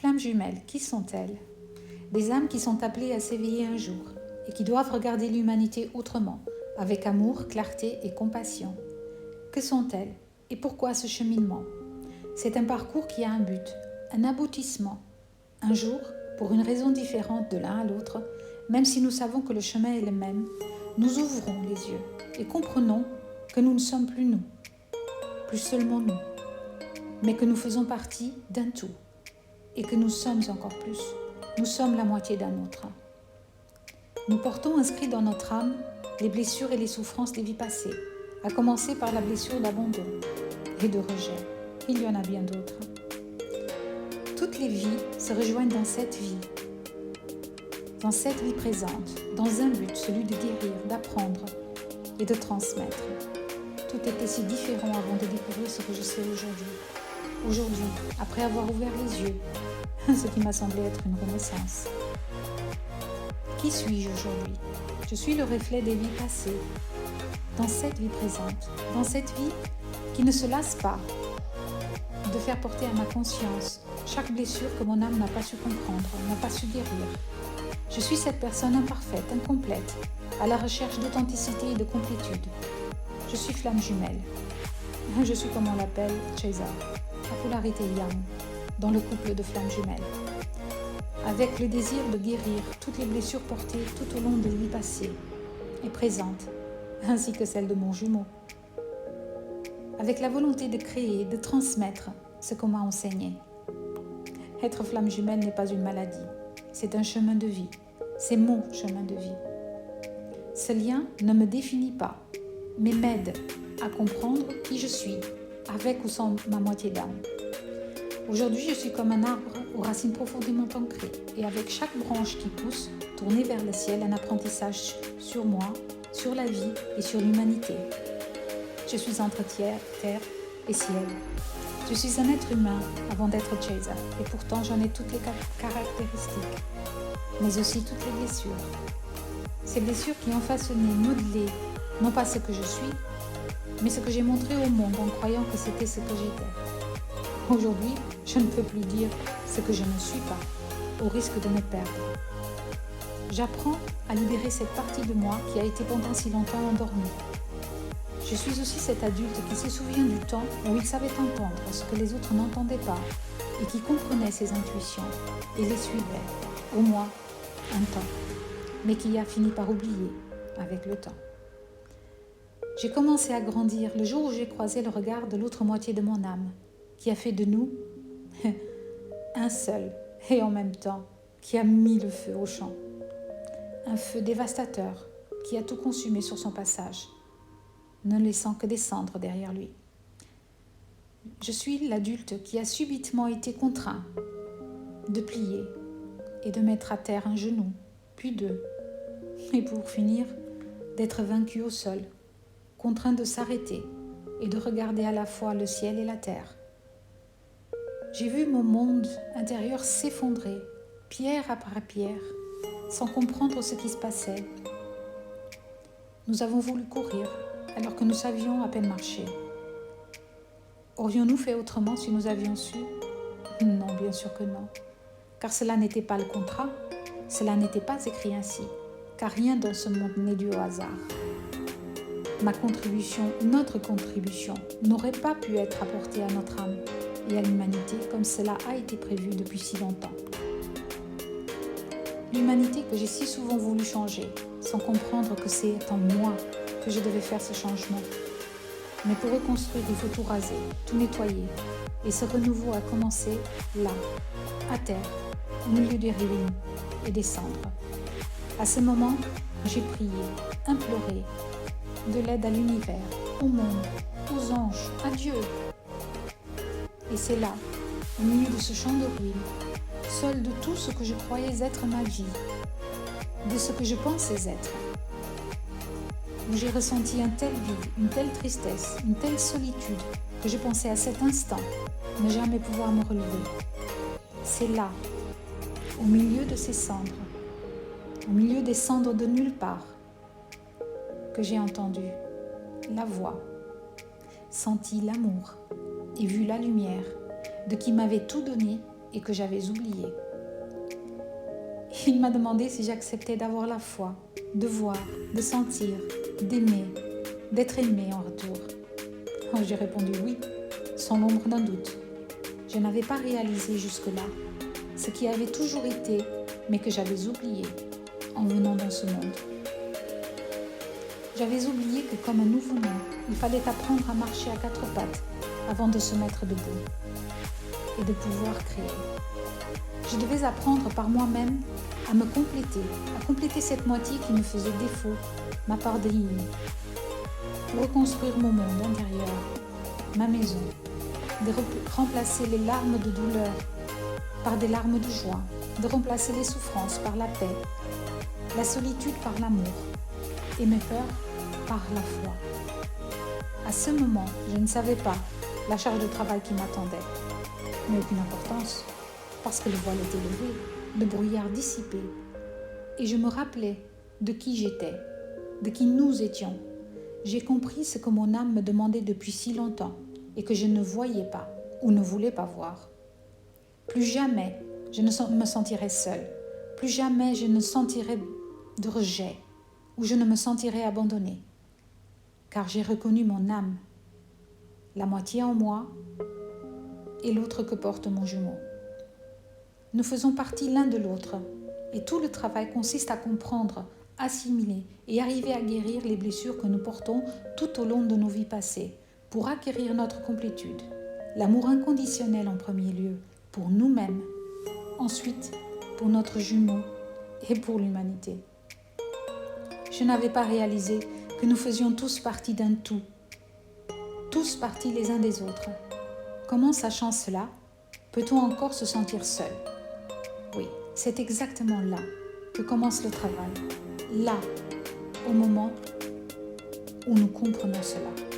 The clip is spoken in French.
Flammes jumelles, qui sont-elles? Des âmes qui sont appelées à s'éveiller un jour et qui doivent regarder l'humanité autrement, avec amour, clarté et compassion. Que sont-elles et pourquoi ce cheminement? C'est un parcours qui a un but, un aboutissement. Un jour, pour une raison différente de l'un à l'autre, même si nous savons que le chemin est le même, nous ouvrons les yeux et comprenons que nous ne sommes plus nous, plus seulement nous, mais que nous faisons partie d'un tout et que nous sommes encore plus. Nous sommes la moitié d'un autre. Nous portons inscrits dans notre âme les blessures et les souffrances des vies passées, à commencer par la blessure d'abandon et de rejet. Il y en a bien d'autres. Toutes les vies se rejoignent dans cette vie présente, dans un but, celui de guérir, d'apprendre et de transmettre. Tout était si différent avant de découvrir ce que je sais aujourd'hui. Aujourd'hui, après avoir ouvert les yeux, ce qui m'a semblé être une renaissance. Qui suis-je aujourd'hui? Je suis le reflet des vies passées, dans cette vie présente, dans cette vie qui ne se lasse pas de faire porter à ma conscience chaque blessure que mon âme n'a pas su comprendre, n'a pas su guérir. Je suis cette personne imparfaite, incomplète, à la recherche d'authenticité et de complétude. Je suis flamme jumelle. Je suis, comme on l'appelle, Chaser, la polarité yang, dans le couple de flammes jumelles. Avec le désir de guérir toutes les blessures portées tout au long de vie passée et présente, ainsi que celle de mon jumeau. Avec la volonté de créer, de transmettre ce qu'on m'a enseigné. Être flamme jumelle n'est pas une maladie, c'est un chemin de vie, c'est mon chemin de vie. Ce lien ne me définit pas, mais m'aide à comprendre qui je suis, avec ou sans ma moitié d'âme. Aujourd'hui, je suis comme un arbre aux racines profondément ancrées et avec chaque branche qui pousse, tournée vers le ciel, un apprentissage sur moi, sur la vie et sur l'humanité. Je suis entre terre et ciel. Je suis un être humain avant d'être Chaser et pourtant j'en ai toutes les caractéristiques, mais aussi toutes les blessures. Ces blessures qui ont façonné, modelé, non pas ce que je suis, mais ce que j'ai montré au monde en croyant que c'était ce que j'étais. Aujourd'hui, je ne peux plus dire ce que je ne suis pas, au risque de me perdre. J'apprends à libérer cette partie de moi qui a été pendant si longtemps endormie. Je suis aussi cet adulte qui se souvient du temps où il savait entendre ce que les autres n'entendaient pas et qui comprenait ses intuitions et les suivait, au moins un temps, mais qui a fini par oublier avec le temps. J'ai commencé à grandir le jour où j'ai croisé le regard de l'autre moitié de mon âme, qui a fait de nous un seul et en même temps qui a mis le feu au champ. Un feu dévastateur qui a tout consumé sur son passage, ne laissant que des cendres derrière lui. Je suis l'adulte qui a subitement été contraint de plier et de mettre à terre un genou, puis deux, et pour finir, d'être vaincu au sol, contraint de s'arrêter et de regarder à la fois le ciel et la terre. J'ai vu mon monde intérieur s'effondrer, pierre après pierre, sans comprendre ce qui se passait. Nous avons voulu courir, alors que nous savions à peine marcher. Aurions-nous fait autrement si nous avions su? Non, bien sûr que non. Car cela n'était pas le contrat, cela n'était pas écrit ainsi, car rien dans ce monde n'est dû au hasard. Ma contribution, notre contribution, n'aurait pas pu être apportée à notre âme et à l'humanité comme cela a été prévu depuis si longtemps. L'humanité que j'ai si souvent voulu changer, sans comprendre que c'est en moi que je devais faire ce changement. Mais pour reconstruire, il faut tout raser, tout nettoyer. Et ce renouveau a commencé là, à terre, au milieu des ruines et des cendres. À ce moment, j'ai prié, imploré de l'aide à l'univers, au monde, aux anges, à Dieu. Et c'est là, au milieu de ce champ de ruines, seul de tout ce que je croyais être ma vie, de ce que je pensais être, où j'ai ressenti un tel vide, une telle tristesse, une telle solitude, que je pensais à cet instant ne jamais pouvoir me relever. C'est là, au milieu de ces cendres, au milieu des cendres de nulle part, que j'ai entendu la voix, senti l'amour et vu la lumière de qui m'avait tout donné et que j'avais oublié. Il m'a demandé si j'acceptais d'avoir la foi, de voir, de sentir, d'aimer, d'être aimé en retour. Oh, j'ai répondu oui, sans l'ombre d'un doute. Je n'avais pas réalisé jusque-là ce qui avait toujours été, mais que j'avais oublié en venant dans ce monde. J'avais oublié que comme un nouveau-né, il fallait apprendre à marcher à quatre pattes avant de se mettre debout et de pouvoir créer. Je devais apprendre par moi-même à me compléter, à compléter cette moitié qui me faisait défaut, ma part de yin, pour reconstruire mon monde intérieur, ma maison, de remplacer les larmes de douleur par des larmes de joie, de remplacer les souffrances par la paix, la solitude par l'amour et mes peurs par la foi. À ce moment, je ne savais pas la charge de travail qui m'attendait, mais aucune importance, parce que le voile était levé, le brouillard dissipé, et je me rappelais de qui j'étais, de qui nous étions. J'ai compris ce que mon âme me demandait depuis si longtemps et que je ne voyais pas ou ne voulais pas voir. Plus jamais je ne me sentirai seule, plus jamais je ne sentirai de rejet ou je ne me sentirai abandonnée, car j'ai reconnu mon âme, la moitié en moi et l'autre que porte mon jumeau. Nous faisons partie l'un de l'autre et tout le travail consiste à comprendre, assimiler et arriver à guérir les blessures que nous portons tout au long de nos vies passées pour acquérir notre complétude, l'amour inconditionnel en premier lieu, pour nous-mêmes, ensuite pour notre jumeau et pour l'humanité. Je n'avais pas réalisé que nous faisions tous partie d'un tout, tous partie les uns des autres. Comment sachant cela, peut-on encore se sentir seul? Oui, c'est exactement là que commence le travail, là, au moment où nous comprenons cela.